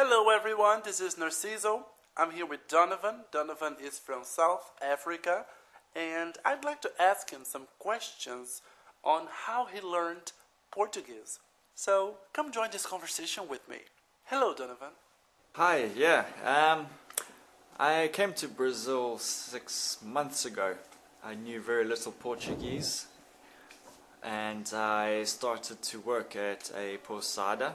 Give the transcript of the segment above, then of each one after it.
Hello everyone, this is Narcizo. I'm here with Donovan. Donovan is from South Africa, and I'd like to ask him some questions on how he learned Portuguese. So, come join this conversation with me. Hello, Donovan. Hi, I came to Brazil 6 months ago. I knew very little Portuguese, and I started to work at a pousada,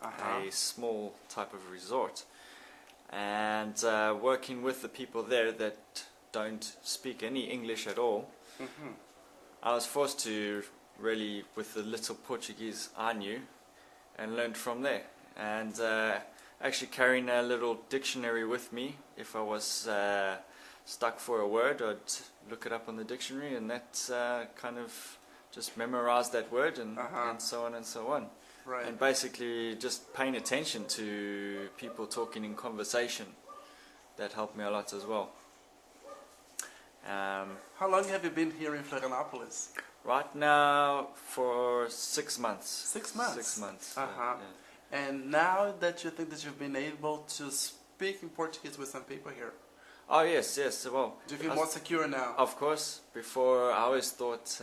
a small type of resort, and working with the people there that don't speak any English at all. I was forced to really, with the little Portuguese I knew, and learned from there. And actually carrying a little dictionary with me. If I was stuck for a word, I'd look it up on the dictionary, and that kind of just memorized that word, and so on and so on. Right. And basically just paying attention to people talking in conversation, that helped me a lot as well. How long have you been here in Florianópolis? Right now for 6 months. 6 months? 6 months. Yeah. And now that you think that you've been able to speak in Portuguese with some people here, Oh yes, well... do you feel more secure now? Of course. Before, I always thought...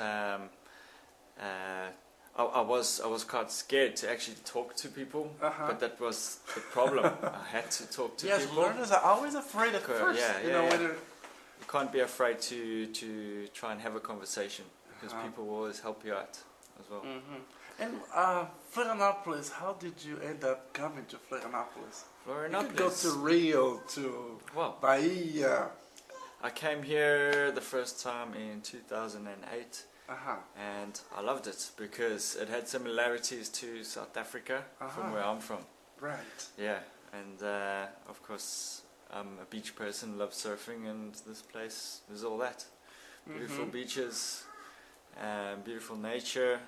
I was quite scared to actually talk to people, but that was the problem. I had to talk to people. Yes, learners are always afraid at first. You can't be afraid to try and have a conversation, because people will always help you out as well. And Florianópolis, how did you end up coming to Florianópolis? You could go to Rio, to Bahia. I came here the first time in 2008. And I loved it because it had similarities to South Africa from where I'm from. Right. Yeah, and of course I'm a beach person, love surfing, and this place is all that. Beautiful beaches, beautiful nature,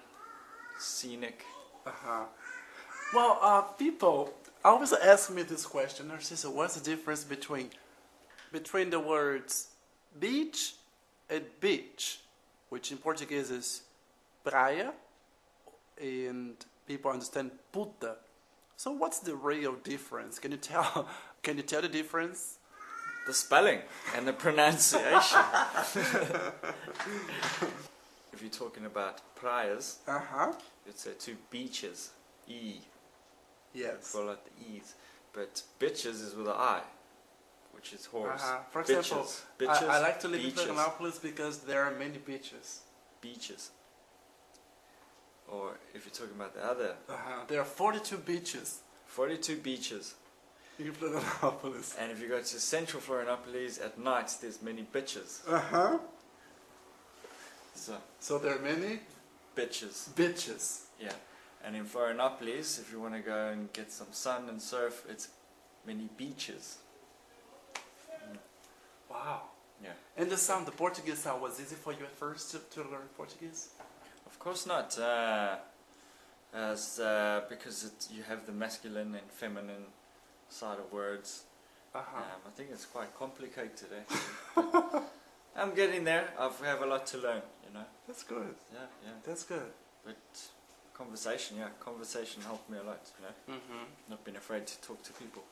scenic. Well, people always ask me this question, Narciso, what's the difference between the words beach and beach? Which in Portuguese is praia, and people understand puta. So what's the real difference? Can you tell? Can you tell the difference? The spelling and the pronunciation. If you're talking about praias, you'd say two beaches, e. Yes. Follow out the e's, but bitches is with an I, which is horse. For example, bitches, I like to live in Florianópolis because there are many beaches. Beaches. Or if you're talking about the other. There are 42 beaches. 42 beaches. In Florianópolis. And if you go to central Florianópolis at night, there's many bitches. So there are many? Bitches. Bitches. Yeah. And in Florianópolis, if you want to go and get some sun and surf, it's many beaches. Wow. Yeah. And the Portuguese sound, was easy for you at first to learn Portuguese? Of course not. Because you have the masculine and feminine side of words. I think it's quite complicated actually. I'm getting there. I have a lot to learn, you know. That's good. Yeah. That's good. But conversation helped me a lot, you know. Not being afraid to talk to people.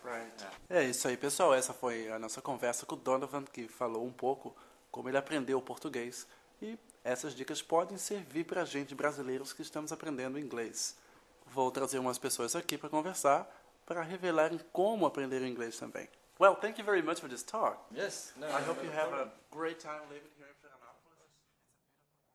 Right. É isso aí, pessoal. Essa foi a nossa conversa com o Donovan, que falou um pouco como ele aprendeu português. E essas dicas podem servir para a gente, brasileiros, que estamos aprendendo inglês. Vou trazer umas pessoas aqui para conversar, para revelarem como aprender inglês também. Well, thank you very much for this talk. Yes. I hope you have a great time living.